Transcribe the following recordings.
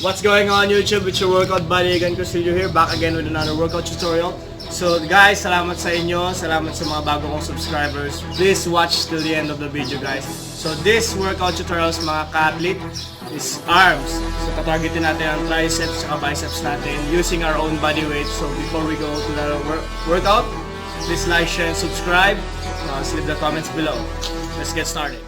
What's going on YouTube? It's your workout buddy Agan here, back again with another workout tutorial. So guys, salamat sa inyo, salamat sa mga bago kong subscribers. Please watch till the end of the video guys. So this workout tutorials mga ka-athlete is arms. So tatargetin natin ang triceps at biceps natin using our own body weight. So before we go to the workout, please like, share, and subscribe. Leave the comments below. Let's get started.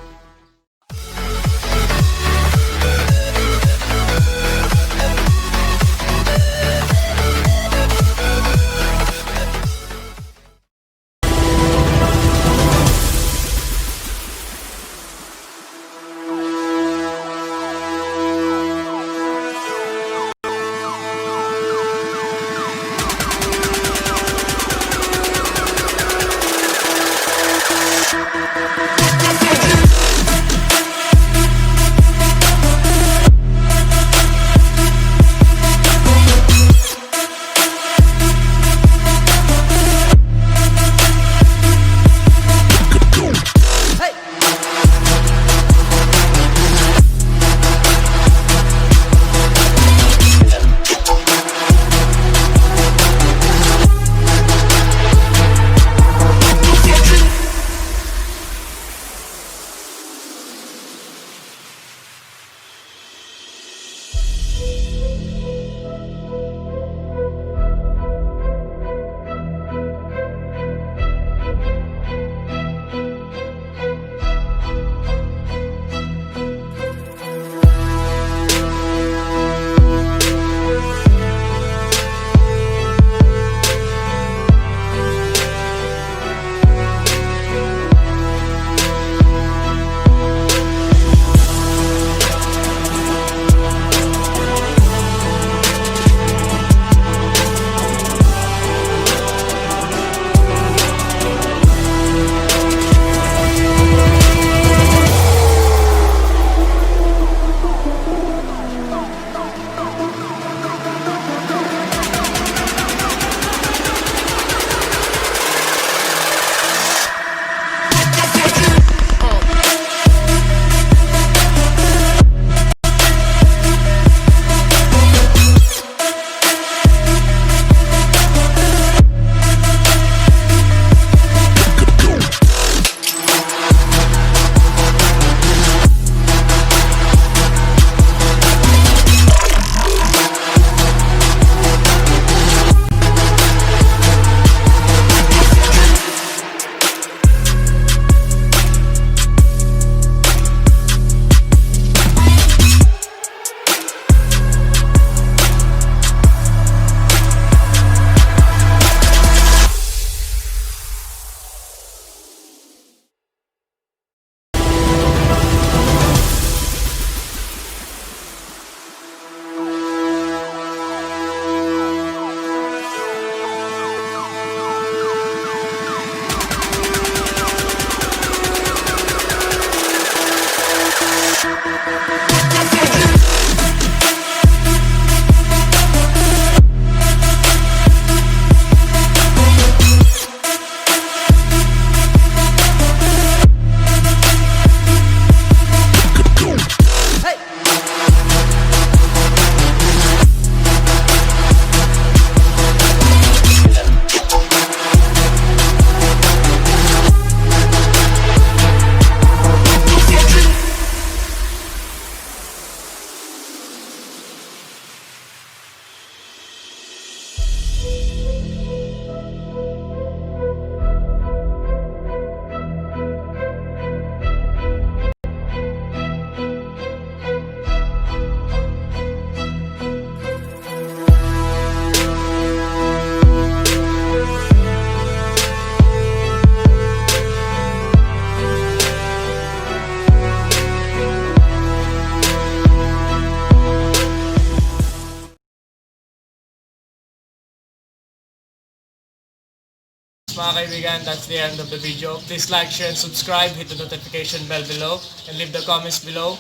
Mga kaibigan, that's the end of the video. Please like, share, and subscribe. Hit the notification bell below and leave the comments below.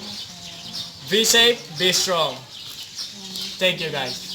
Be safe, be strong. Thank you guys.